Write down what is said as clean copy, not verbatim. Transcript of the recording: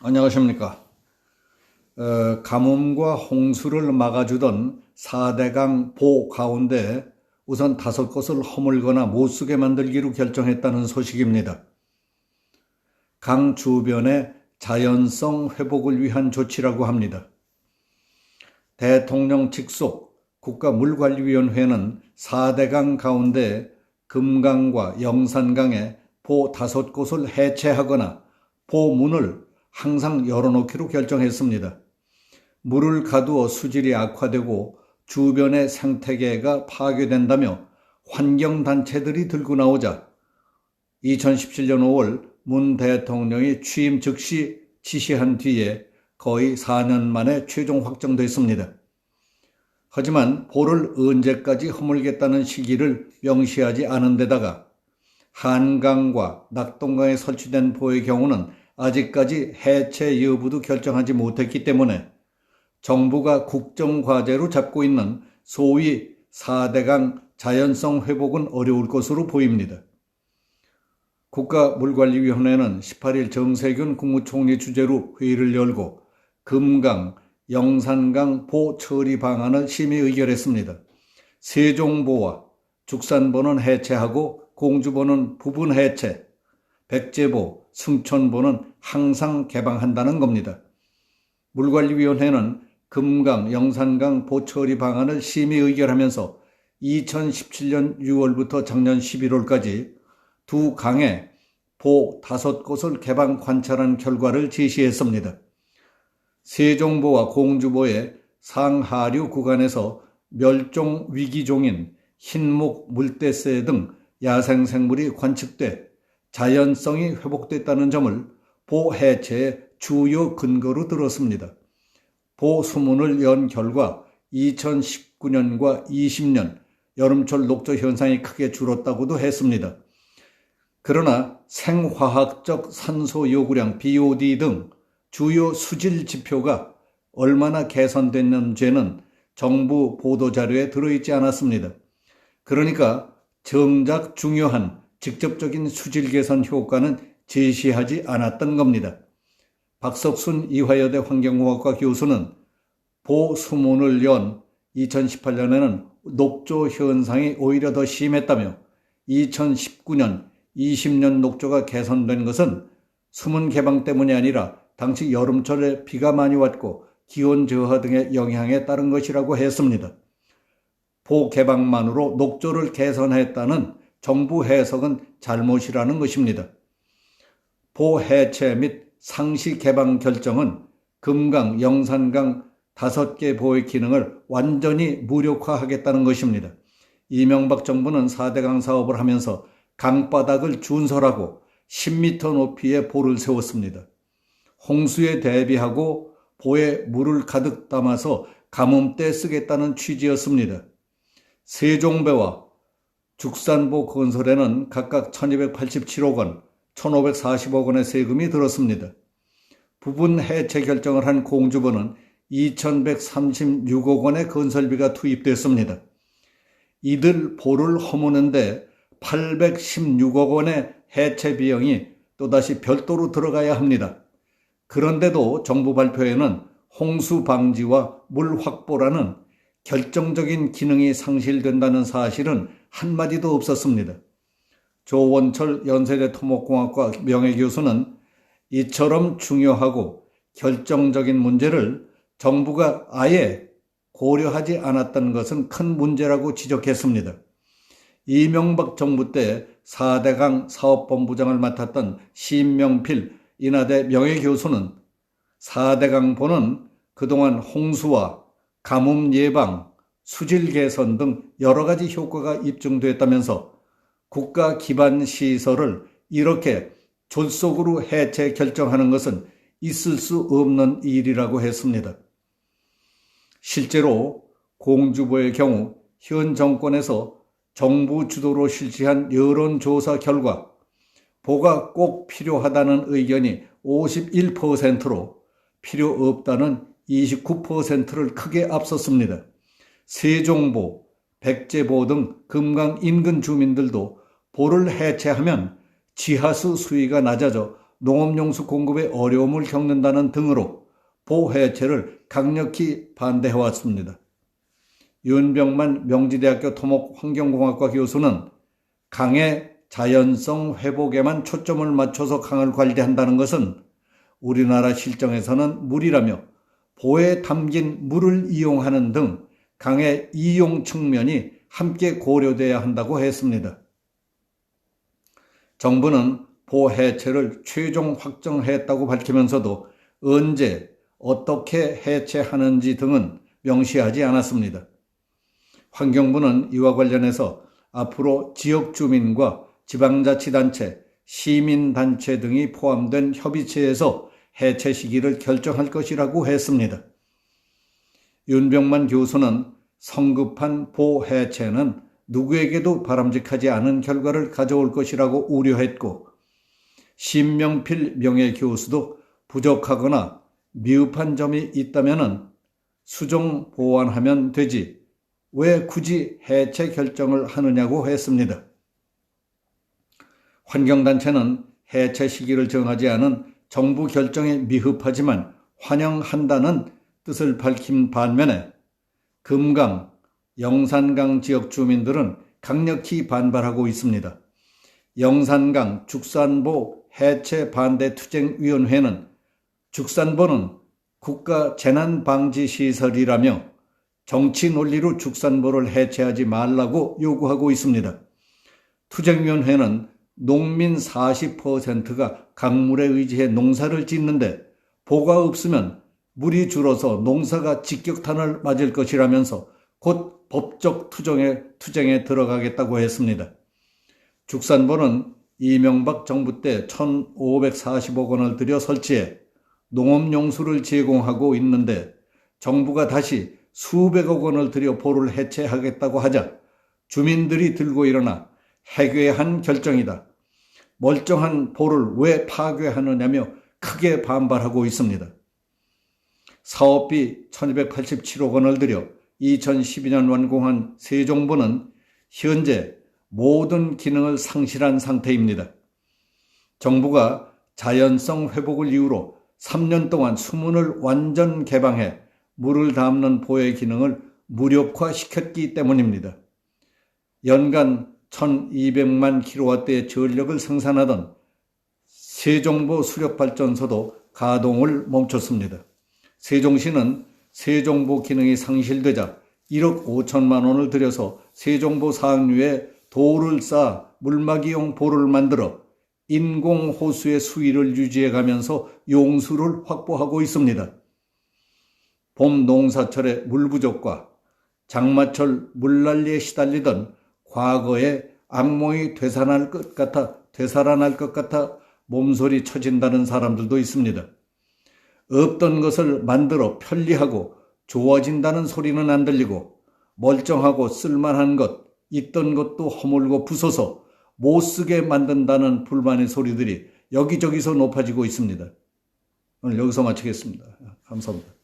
안녕하십니까. 가뭄과 홍수를 막아주던 4대강 보 가운데 우선 5곳을 허물거나 못쓰게 만들기로 결정했다는 소식입니다. 강 주변의 자연성 회복을 위한 조치라고 합니다. 대통령 직속 국가물관리위원회는 4대강 가운데 금강과 영산강의 보 5곳을 해체하거나 보문을 항상 열어놓기로 결정했습니다. 물을 가두어 수질이 악화되고 주변의 생태계가 파괴된다며 환경단체들이 들고 나오자 2017년 5월 문 대통령이 취임 즉시 지시한 뒤에 거의 4년 만에 최종 확정됐습니다. 하지만 보를 언제까지 허물겠다는 시기를 명시하지 않은 데다가 한강과 낙동강에 설치된 보의 경우는 아직까지 해체 여부도 결정하지 못했기 때문에 정부가 국정과제로 잡고 있는 소위 4대강 자연성 회복은 어려울 것으로 보입니다. 국가물관리위원회는 18일 정세균 국무총리 주재로 회의를 열고 금강, 영산강 보 처리 방안을 심의 의결했습니다. 세종보와 죽산보는 해체하고 공주보는 부분 해체, 백제보, 승천보는 항상 개방한다는 겁니다. 물관리위원회는 금강, 영산강 보처리 방안을 심의 의결하면서 2017년 6월부터 작년 11월까지 두 강의 보 5곳을 개방 관찰한 결과를 제시했습니다. 세종보와 공주보의 상하류 구간에서 멸종 위기종인 흰목 물대새 등 야생생물이 관측돼 자연성이 회복됐다는 점을 보 해체의 주요 근거로 들었습니다. 보 수문을 연 결과 2019년과 20년 여름철 녹조 현상이 크게 줄었다고도 했습니다. 그러나 생화학적 산소 요구량 BOD 등 주요 수질 지표가 얼마나 개선됐는지는 정부 보도자료에 들어있지 않았습니다. 그러니까 정작 중요한 직접적인 수질 개선 효과는 제시하지 않았던 겁니다. 박석순 이화여대 환경공학과 교수는 보 수문을 연 2018년에는 녹조 현상이 오히려 더 심했다며 2019년, 20년 녹조가 개선된 것은 수문 개방 때문이 아니라 당시 여름철에 비가 많이 왔고 기온 저하 등의 영향에 따른 것이라고 했습니다. 보 개방만으로 녹조를 개선했다는 정부 해석은 잘못이라는 것입니다. 보 해체 및 상시 개방 결정은 금강, 영산강 5개 보의 기능을 완전히 무력화하겠다는 것입니다. 이명박 정부는 4대강 사업을 하면서 강바닥을 준설하고 10m 높이의 보를 세웠습니다. 홍수에 대비하고 보에 물을 가득 담아서 가뭄 때 쓰겠다는 취지였습니다. 세종배와 죽산보 건설에는 각각 1287억 원, 1540억 원의 세금이 들었습니다. 부분 해체 결정을 한 공주보는 2136억 원의 건설비가 투입됐습니다. 이들 보를 허무는데 816억 원의 해체 비용이 또다시 별도로 들어가야 합니다. 그런데도 정부 발표에는 홍수 방지와 물 확보라는 결정적인 기능이 상실된다는 사실은 한마디도 없었습니다. 조원철 연세대 토목공학과 명예교수는 이처럼 중요하고 결정적인 문제를 정부가 아예 고려하지 않았던 것은 큰 문제라고 지적했습니다. 이명박 정부 때 4대강 사업본부장을 맡았던 신명필 인하대 명예교수는 4대강보는 그동안 홍수와 가뭄 예방, 수질 개선 등 여러 가지 효과가 입증됐다면서 국가 기반 시설을 이렇게 졸속으로 해체 결정하는 것은 있을 수 없는 일이라고 했습니다. 실제로 공주보의 경우 현 정권에서 정부 주도로 실시한 여론조사 결과 보가 꼭 필요하다는 의견이 51%로 필요 없다는 29%를 크게 앞섰습니다. 세종보, 백제보 등 금강 인근 주민들도 보를 해체하면 지하수 수위가 낮아져 농업용수 공급에 어려움을 겪는다는 등으로 보해체를 강력히 반대해왔습니다. 윤병만 명지대학교 토목환경공학과 교수는 강의 자연성 회복에만 초점을 맞춰서 강을 관리한다는 것은 우리나라 실정에서는 무리라며 보에 담긴 물을 이용하는 등 강의 이용 측면이 함께 고려돼야 한다고 했습니다. 정부는 보해체를 최종 확정했다고 밝히면서도 언제 어떻게 해체하는지 등은 명시하지 않았습니다. 환경부는 이와 관련해서 앞으로 지역 주민과 지방자치단체, 시민단체 등이 포함된 협의체에서 해체 시기를 결정할 것이라고 했습니다. 윤병만 교수는 성급한 보해체는 누구에게도 바람직하지 않은 결과를 가져올 것이라고 우려했고, 신명필 명예교수도 부족하거나 미흡한 점이 있다면 수정 보완하면 되지 왜 굳이 해체 결정을 하느냐고 했습니다. 환경단체는 해체 시기를 정하지 않은 정부 결정에 미흡하지만 환영한다는 뜻을 밝힌 반면에 금강, 영산강 지역 주민들은 강력히 반발하고 있습니다. 영산강 죽산보 해체 반대 투쟁위원회는 죽산보는 국가 재난방지시설이라며 정치 논리로 죽산보를 해체하지 말라고 요구하고 있습니다. 투쟁위원회는 농민 40%가 강물에 의지해 농사를 짓는데 보가 없으면 물이 줄어서 농사가 직격탄을 맞을 것이라면서 곧 법적 투쟁에 들어가겠다고 했습니다. 죽산보는 이명박 정부 때 1,540억 원을 들여 설치해 농업용수를 제공하고 있는데 정부가 다시 수백억 원을 들여 보를 해체하겠다고 하자 주민들이 들고 일어나 해괴한 결정이다. 멀쩡한 보를 왜 파괴하느냐며 크게 반발하고 있습니다. 사업비 1,287억 원을 들여 2012년 완공한 세종보는 현재 모든 기능을 상실한 상태입니다. 정부가 자연성 회복을 이유로 3년 동안 수문을 완전 개방해 물을 담는 보의 기능을 무력화시켰기 때문입니다. 연간 1,200만 킬로와트의 전력을 생산하던 세종보 수력발전소도 가동을 멈췄습니다. 세종시는 세종보 기능이 상실되자 1억 5천만 원을 들여서 세종보 상류에 돌을 쌓아 물막이용 보를 만들어 인공호수의 수위를 유지해가면서 용수를 확보하고 있습니다. 봄 농사철의 물 부족과 장마철 물난리에 시달리던 과거의 악몽이 되살아날 것 같아 몸소리 쳐진다는 사람들도 있습니다. 없던 것을 만들어 편리하고 좋아진다는 소리는 안 들리고 멀쩡하고 쓸만한 것, 있던 것도 허물고 부숴서 못쓰게 만든다는 불만의 소리들이 여기저기서 높아지고 있습니다. 오늘 여기서 마치겠습니다. 감사합니다.